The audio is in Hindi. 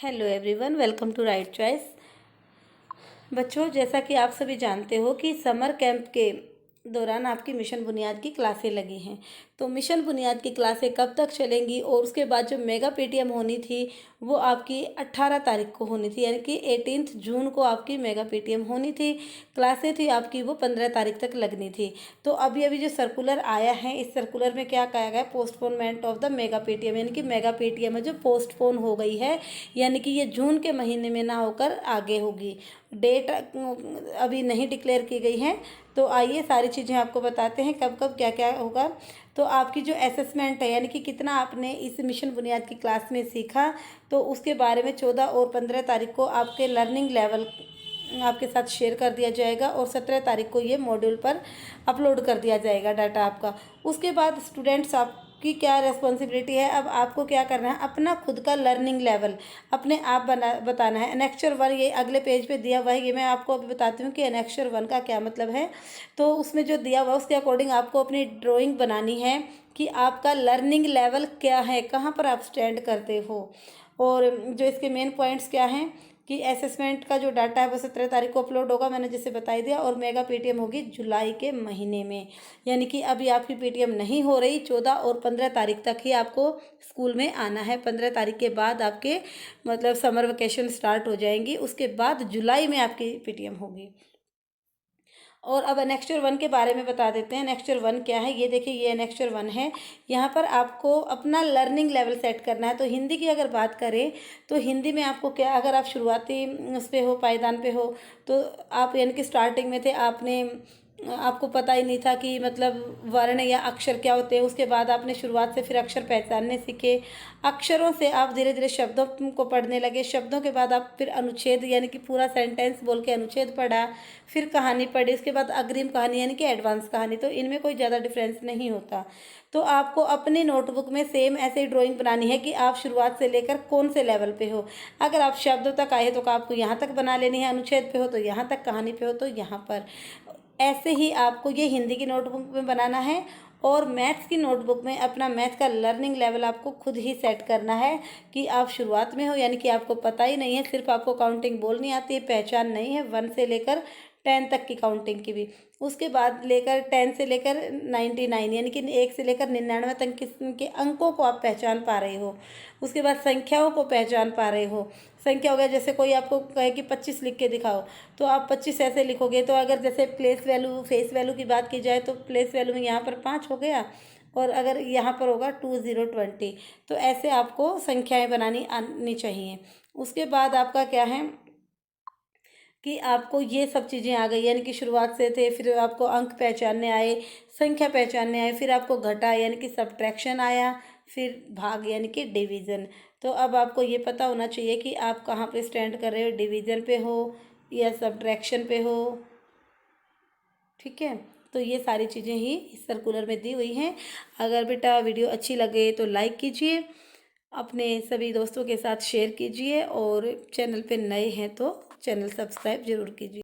Hello everyone, welcome to right choice. बच्चों, जैसा कि आप सभी जानते हो कि समर कैंप के दौरान आपकी मिशन बुनियाद की क्लासें लगी हैं। तो मिशन बुनियाद की क्लासें कब तक चलेंगी और उसके बाद जो मेगा पेटीएम होनी थी वो आपकी 18 तारीख को होनी थी, यानी कि 18 जून को आपकी मेगा पेटीएम होनी थी। क्लासें थी आपकी वो 15 तारीख तक लगनी थी। तो अभी जो सर्कुलर आया है, इस सर्कुलर में क्या कहा गया है, postponement of the mega Paytm, यानी कि मेगा पेटीएम है जो पोस्टपोन हो गई है, यानी कि ये जून के महीने में ना होकर आगे होगी। डेट अभी नहीं डिक्लेयर की गई है। तो आइए सारी चीज़ें आपको बताते हैं कब कब क्या क्या होगा। तो आपकी जो असेसमेंट है, यानी कि कितना आपने इस मिशन बुनियाद की क्लास में सीखा, तो उसके बारे में 14 और 15 तारीख को आपके लर्निंग लेवल आपके साथ शेयर कर दिया जाएगा और 17 तारीख को ये मॉड्यूल पर अपलोड कर दिया जाएगा डाटा आपका। उसके बाद स्टूडेंट्स आपकी क्या रिस्पॉन्सिबिलिटी है, अब आपको क्या करना है, अपना खुद का लर्निंग लेवल अपने आप बताना है। एनेक्चर 1 ये अगले पेज पे दिया हुआ है, ये मैं आपको अभी बताती हूँ कि एनेक्चर 1 का क्या मतलब है। तो उसमें जो दिया हुआ है उसके अकॉर्डिंग आपको अपनी ड्राइंग बनानी है कि आपका लर्निंग लेवल क्या है, कहाँ पर आप स्टैंड करते हो। और जो इसके मेन पॉइंट्स क्या हैं कि असेसमेंट का जो डाटा है वो 17 तारीख को अपलोड होगा, मैंने जैसे बता दिया, और मेगा पेटीएम होगी जुलाई के महीने में। यानी कि अभी आपकी पेटीएम नहीं हो रही, 14 और 15 तारीख तक ही आपको स्कूल में आना है। 15 तारीख के बाद आपके मतलब समर वेकेशन स्टार्ट हो जाएंगी, उसके बाद जुलाई में आपकी पेटीएम होगी। और अब एनेक्चर 1 के बारे में बता देते हैं। एनेक्चर 1 क्या है, ये देखिए, ये एनेक्चर 1 है। यहाँ पर आपको अपना लर्निंग लेवल सेट करना है। तो हिंदी की अगर बात करें तो हिंदी में आपको क्या, अगर आप शुरुआती उस पे हो, पायदान पे हो, तो आप यानी कि स्टार्टिंग में थे, आपको पता ही नहीं था कि मतलब वर्ण या अक्षर क्या होते हैं। उसके बाद आपने शुरुआत से फिर अक्षर पहचानने सीखे। अक्षरों से आप धीरे धीरे शब्दों को पढ़ने लगे। शब्दों के बाद आप फिर अनुच्छेद, यानी कि पूरा सेंटेंस बोल के अनुच्छेद पढ़ा। फिर कहानी पढ़ी, उसके बाद अग्रिम कहानी यानी कि एडवांस कहानी। तो इनमें कोई ज़्यादा डिफरेंस नहीं होता। तो आपको अपनी नोटबुक में सेम ऐसे ही ड्राइंग बनानी है कि आप शुरुआत से लेकर कौन से लेवल पे हो। अगर आप शब्दों तक आए तो आपको यहाँ तक बना लेनी है, अनुच्छेद पे हो तो यहाँ तक, कहानी पे हो तो यहाँ पर। ऐसे ही आपको ये हिंदी की नोटबुक में बनाना है। और मैथ्स की नोटबुक में अपना मैथ का लर्निंग लेवल आपको खुद ही सेट करना है कि आप शुरुआत में हो, यानी कि आपको पता ही नहीं है, सिर्फ आपको काउंटिंग बोलनी आती है, पहचान नहीं है 1 से लेकर 10 तक की काउंटिंग की भी। उसके बाद लेकर 10 से लेकर 99, यानी कि 1 से लेकर 99 तक के अंकों को आप पहचान पा रहे हो। उसके बाद संख्याओं को पहचान पा रहे हो। संख्या हो गया, जैसे कोई आपको कहे कि 25 लिख के दिखाओ, तो आप 25 ऐसे लिखोगे। तो अगर जैसे प्लेस वैल्यू, फेस वैल्यू की बात की जाए तो प्लेस वैल्यू में यहाँ पर 5 हो गया, और अगर यहाँ पर होगा 2020। तो ऐसे आपको संख्याएं बनानी आनी चाहिए। उसके बाद आपका क्या है कि आपको ये सब चीज़ें आ गई, यानी कि शुरुआत से थे, फिर आपको अंक पहचानने आए, संख्या पहचानने आए, फिर आपको घटा यानी कि सब्ट्रैक्शन आया, फिर भाग यानी कि डिवीज़न। तो अब आपको ये पता होना चाहिए कि आप कहाँ पे स्टैंड कर रहे हो, डिवीज़न पे हो या सब्ट्रैक्शन पे हो। ठीक है, तो ये सारी चीज़ें ही इस सर्कुलर में दी हुई हैं। अगर बेटा वीडियो अच्छी लगे तो लाइक कीजिए, अपने सभी दोस्तों के साथ शेयर कीजिए, और चैनल पे नए हैं तो चैनल सब्सक्राइब ज़रूर कीजिए।